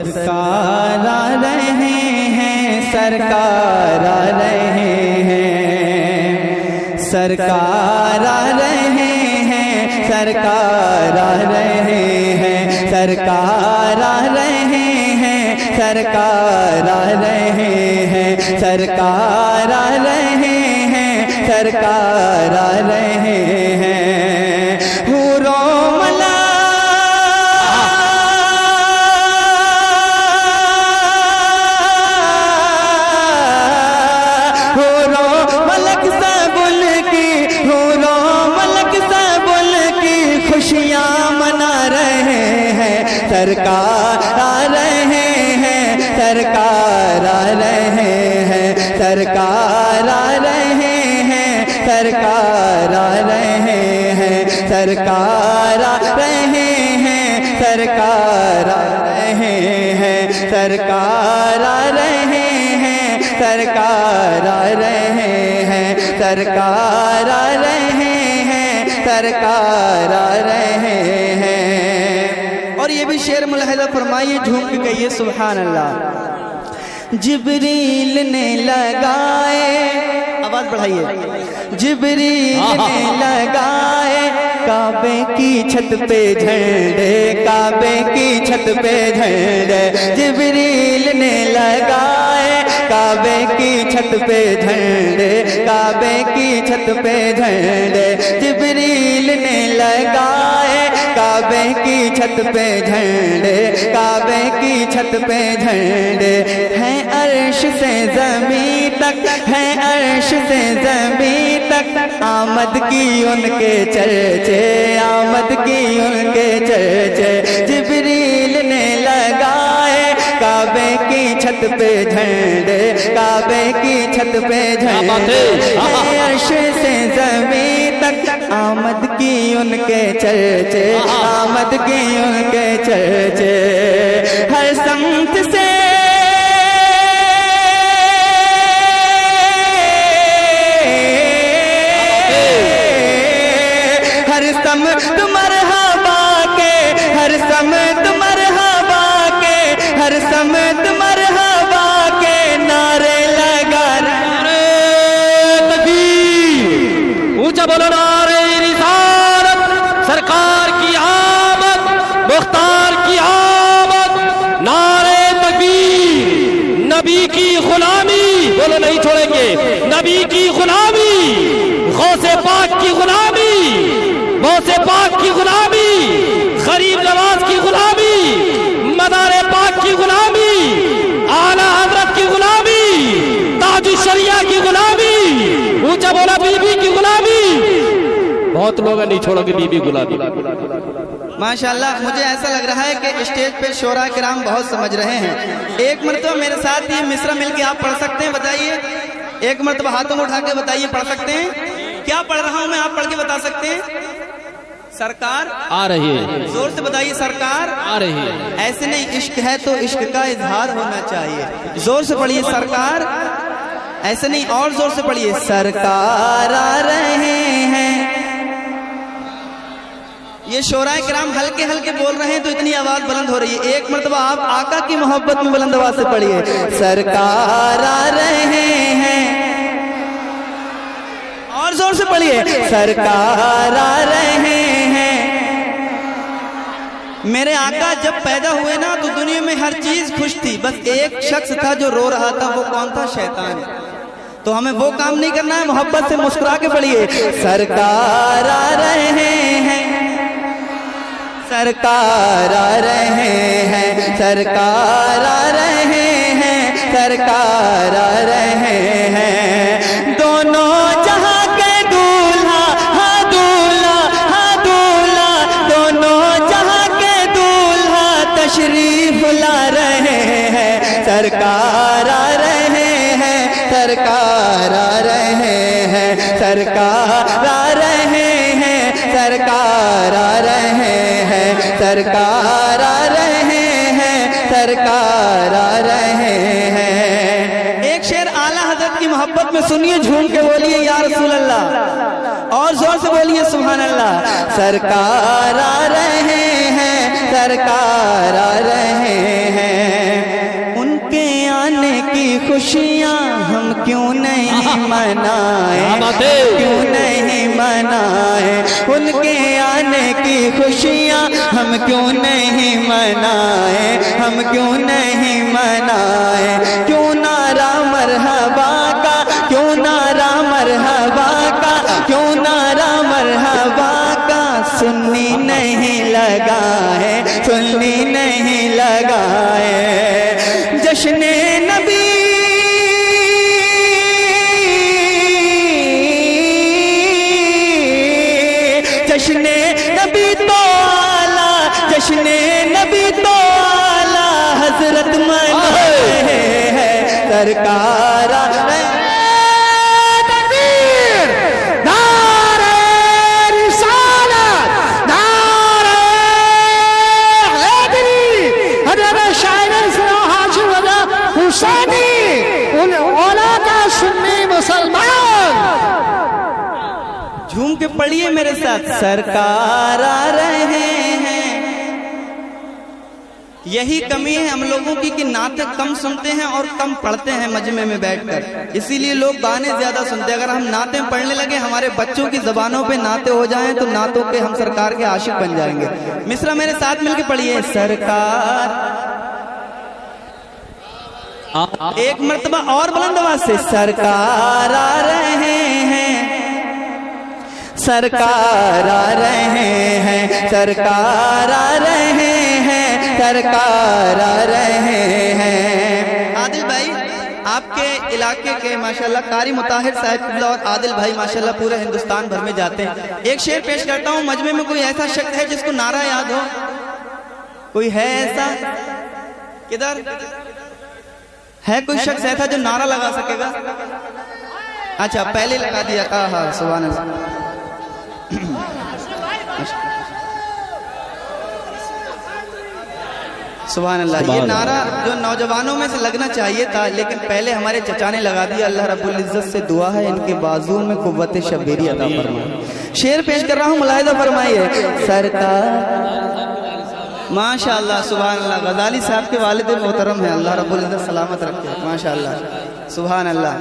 سرکار آ رہے ہیں، سرکار آ رہے ہیں، سرکار آ رہے ہیں، سرکار آ رہے ہیں، سرکار آ رہے ہیں، سرکار آ رہے ہیں، سرکار آ رہے ہیں، سرکار آ رہے ہیں۔ خوشیاں منا رہے ہیں، سرکار آ رہے ہیں، سرکار آ رہے ہیں، سرکار آ رہے ہیں، سرکار آ رہے ہیں، سرکار آ رہے ہیں، سرکار آ رہے ہیں، سرکار آ رہے ہیں، سرکار آ رہے ہیں، سرکار آ رہے ہیں، سرکار آ رہے ہیں۔ اور یہ بھی شعر ملاحظہ فرمائیے، جھوم کے کہیے سبحان اللہ۔ جبریل نے لگائے، آواز بڑھائیے، جبریل نے لگائے کعبے کی چھت پہ جھنڈے، کعبے کی چھت پہ جھنڈے، جبریل نے لگائے کعبے کی چھت پہ جھنڈے، کعبے کی چھت پہ جھنڈے، جبریل نے لگائے کعبے کی چھت پہ جھنڈے، کعبے کی چھت پہ جھنڈے، ہیں عرش سے زمین تک، ہیں عرش سے زمین تک، آمد کی ان کے چرچے، آمد کی ان کے چرچے، جبریل نے لگائے کعبے کی چھت پہ جھنڈے، کعبے کی چھت پہ جھنڈے، عرش سے زمین تک، آمد کی ان کے چرچے، آمد کی ان کے چرچے، ہر سمت سے ہر سمت مرحبا کے، ہر سمت مرحبا کے، ہر سمت مرحبا کے نعرے لگا رہے، تکبیر، اونچا بولو نعرے رسالت، سرکار کی آمد، مختار کی آمد، نعرے تکبیر، نبی کی غلامی، بولو نہیں چھوڑیں گے، نبی کی غلامی، غوث پاک کی غلامی، غوث پاک کی غلامی، غریب نواز کی غلامی، مدار پاک کی غلامی، اعلیٰ حضرت کی غلامی، تاج الشریعہ کی غلامی، اونچا بولا بی بی کی غلامی، بہت لوگ نہیں چھوڑو گے بی بی غلامی۔ ماشاءاللہ مجھے ایسا لگ رہا ہے کہ اسٹیج پہ شعراء کرام بہت سمجھ رہے ہیں۔ ایک مرتبہ میرے ساتھ یہ مصرع مل کے آپ پڑھ سکتے ہیں؟ بتائیے، ایک مرتبہ ہاتھوں میں اٹھا کے بتائیے، پڑھ سکتے ہیں؟ کیا پڑھ رہا ہوں میں، آپ پڑھ کے بتا سکتے ہیں؟ سرکار آ رہی ہے، زور سے بتائیے، سرکار آ رہی ہے۔ ایسے نہیں، عشق ہے تو عشق کا اظہار ہونا چاہیے، زور سے پڑھیے سرکار، ایسے نہیں، اور زور سے پڑھیے، سرکار آ رہے ہیں۔ یہ شعراء کرام ہلکے ہلکے بول رہے ہیں تو اتنی آواز بلند ہو رہی ہے۔ ایک مرتبہ آپ آقا کی محبت میں بلند آواز سے پڑھیے، سرکار آ رہے ہیں، اور زور سے پڑھیے، سرکار آ رہے ہیں۔ میرے آقا جب پیدا ہوئے نا تو دنیا میں ہر چیز خوش تھی، بس ایک شخص تھا جو رو رہا تھا، وہ کون تھا؟ شیطان۔ تو ہمیں وہ کام نہیں کرنا ہے، محبت سے مسکرا کے پڑھیے، سرکار آ رہے ہیں، سرکار آ رہے ہیں، سرکار آ رہے ہیں، سرکار آ رہے ہیں۔ دونوں جہاں کے دولہا، ہاں دولہا، ہاں دولہا، دونوں جہاں کے دولہا تشریف لا رہے ہیں، سرکار آ رہے ہیں، سرکار آ رہے ہیں، سرکار آ رہے ہیں، سرکار آ رہے ہیں، سرکار آ رہے ہیں، سرکار آ رہے ہیں۔ ایک شعر اعلیٰ حضرت کی محبت میں سنیے، جھوم کے بولیے یا رسول اللہ، اور زور سے بولیے سبحان اللہ۔ سرکار آ رہے ہیں، سرکار آ رہے ہیں۔ منائیں, کیوں نہیں منائیں, ان کے آنے کی خوشیاں ہم کیوں نہیں منائیں, ہم کیوں نہیں منائیں, کیوں نعرہ مرحبا کا, کیوں نعرہ مرحبا کا, کیوں نعرہ مرحبا کا سنی نہیں لگا ہے, سنی نہیں لگا ہے. جشن نبی جشن نبی تو آلہ, جشن نبی تو آلہ حضرت منائے ہیں سرکار. جھوم کے پڑھیے میرے ساتھ, سرکار آ رہے ہیں. یہی کمی ہے ہم لوگوں کی کہ نعتیں کم سنتے ہیں اور کم پڑھتے ہیں مجمع میں بیٹھ کر, اسی لیے لوگ گانے زیادہ سنتے ہیں. اگر ہم نعتیں پڑھنے لگے, ہمارے بچوں کی زبانوں پہ نعتیں ہو جائیں تو نعتوں کے ہم سرکار کے عاشق بن جائیں گے. مصرع میرے ساتھ مل کے پڑھیے, سرکار. ایک مرتبہ اور بلند آواز سے, سرکار آ رہے ہیں, سرکار آ رہے ہیں, سرکار آ رہے ہیں, سرکار آ رہے ہیں. عادل بھائی آپ کے علاقے کے ماشاءاللہ قاری مطاہر صاحب اور عادل بھائی ماشاءاللہ پورے ہندوستان بھر میں جاتے ہیں. ایک شعر پیش کرتا ہوں, مجمع میں کوئی ایسا شخص ہے جس کو نعرہ یاد ہو؟ کوئی ہے ایسا؟ کدھر ہے کوئی شخص ایسا جو نعرہ لگا سکے گا؟ اچھا پہلے لگا دیا. ہاں سبحان اللہ. سبحان اللہ. یہ نعرہ جو نوجوانوں میں سے لگنا چاہیے تھا, لیکن پہلے ہمارے چچا نے لگا دیا. اللہ رب العزت سے دعا ہے ان کے بازو میں قوت شبیری عطا فرمائے. شعر پیش کر رہا ہوں, ملاحظہ فرمائیے. سرکار ماشاءاللہ سبحان اللہ. غزالی صاحب کے والد محترم ہیں, اللہ رب العزت سلامت رکھے ماشاءاللہ سبحان اللہ.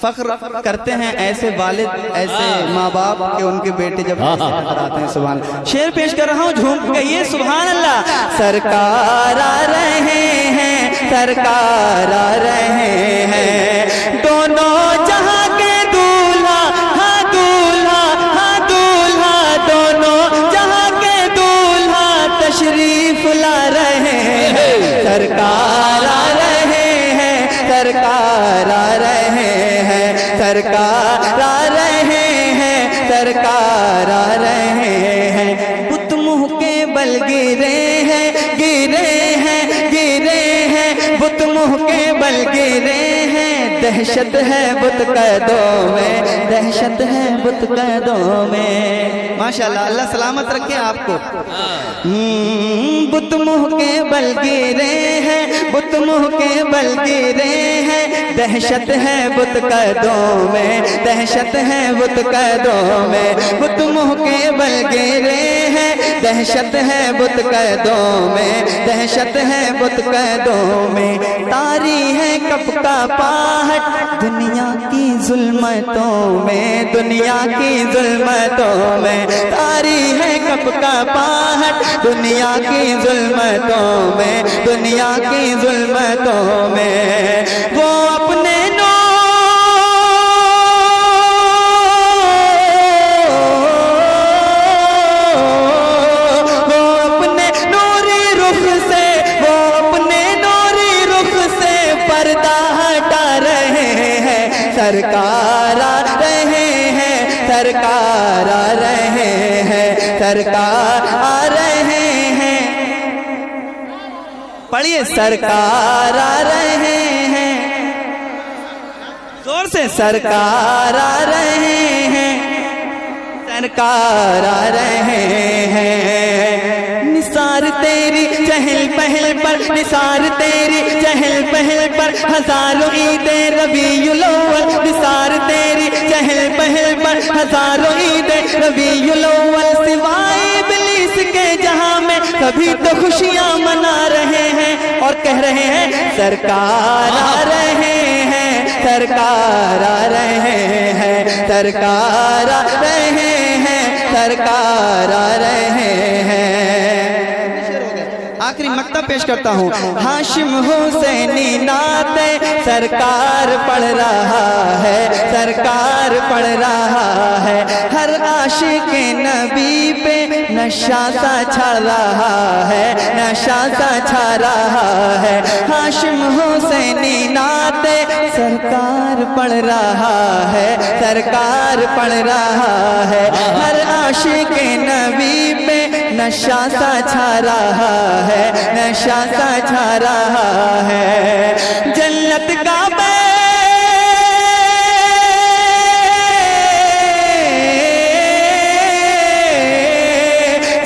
فخر کرتے ہیں ایسے والد, ایسے ماں باپ کہ ان کے بیٹے جب آتے ہیں. سبحان اللہ. شعر پیش کر رہا ہوں, جھوم کہیے سبحان اللہ. سرکار آ رہے ہیں, سرکار آ رہے ہیں, دونوں جہاں کے دولہا, ہاں دولہا, ہاں دولہا, دونوں جہاں کے دولہا تشریف لا رہے ہیں. سرکار آ رہے ہیں, سرکار آ رہے ہیں, سرکار آ رہے ہیں, سرکار آ رہے ہیں. بت منہ کے بل گرے ہیں, گرے ہیں, گرے ہیں, بت منہ کے بل گرے ہیں. دہشت ہے بت قدوں میں, دہشت ہے بت قدوں میں. ماشاءاللہ اللہ سلامت رکھے آپ کو. بت منہ کے بل گرے ہیں, بت منہ کے بل گرے ہیں. دہشت ہے بت قدوں میں, دہشت ہے بت قدوں میں. بت منہ کے بل گرے ہیں, دہشت ہے بت قدوں میں, دہشت ہے بت قدوں میں. طاری ہے کب کا پاہٹ دنیا کی ظلمتوں میں, دنیا کی ظلمتوں میں. طاری ہے کب کا پاہٹ دنیا کی ظلمتوں میں, دنیا کی ظلمتوں میں. وہ اپنے نوری رخ سے, وہ اپنے نوری رخ سے پردہ ہٹا رہے ہیں. سرکار آ رہے ہیں, سرکار آ رہے ہیں, سرکار آ رہے ہیں. پڑھیے سرکار آ رہے ہیں, زور سے. سرکار آ رہے ہیں, سرکار آ رہے ہیں. نثار تیری چہل پہل پر, نثار تیری چہل پہل پر ہزاروں عیدیں ربیع الاول. نثار تیری چہل پہل پر ہزاروں عیدیں ربیع الاول. سوائے ابلیس کے جہاں میں کبھی تو خوشیاں منا رہے ہیں اور کہہ رہے ہیں سرکار آ رہے ہیں, سرکار آ رہے ہیں سرکار آ رہے ہیں سرکار آ رہے ہیں آخری مکتب پیش کرتا ہوں ہاشم حسینی نعت سرکار پڑھ رہا ہے سرکار پڑھ رہا ہے ہر عاشق نبی پہ نشہ سا چھا رہا ہے نشہ سا چھا رہا ہے ہاشم حسینی نعت سرکار پڑھ رہا ہے سرکار پڑھ رہا ہے ہر عاشق نبی پہ نشہ سا چھا رہا ہے نشہ سا چھا رہا ہے جنت کا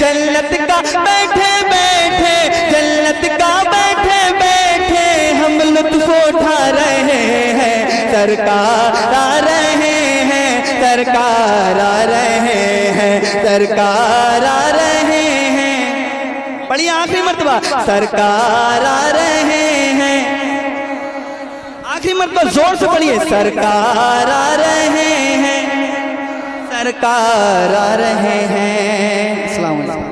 جنت کا بیٹھے بیٹھے جنت کا بیٹھے بیٹھے ہم لطف اٹھا رہے ہیں سرکار آ رہے ہیں سرکار آ رہے ہیں سرکار آ رہے ہیں پڑھیے آخری مرتبہ سرکار آ رہے ہیں آخری مرتبہ زور سے پڑھیے سرکار آ رہے ہیں سرکار آ رہے ہیں السلام علیکم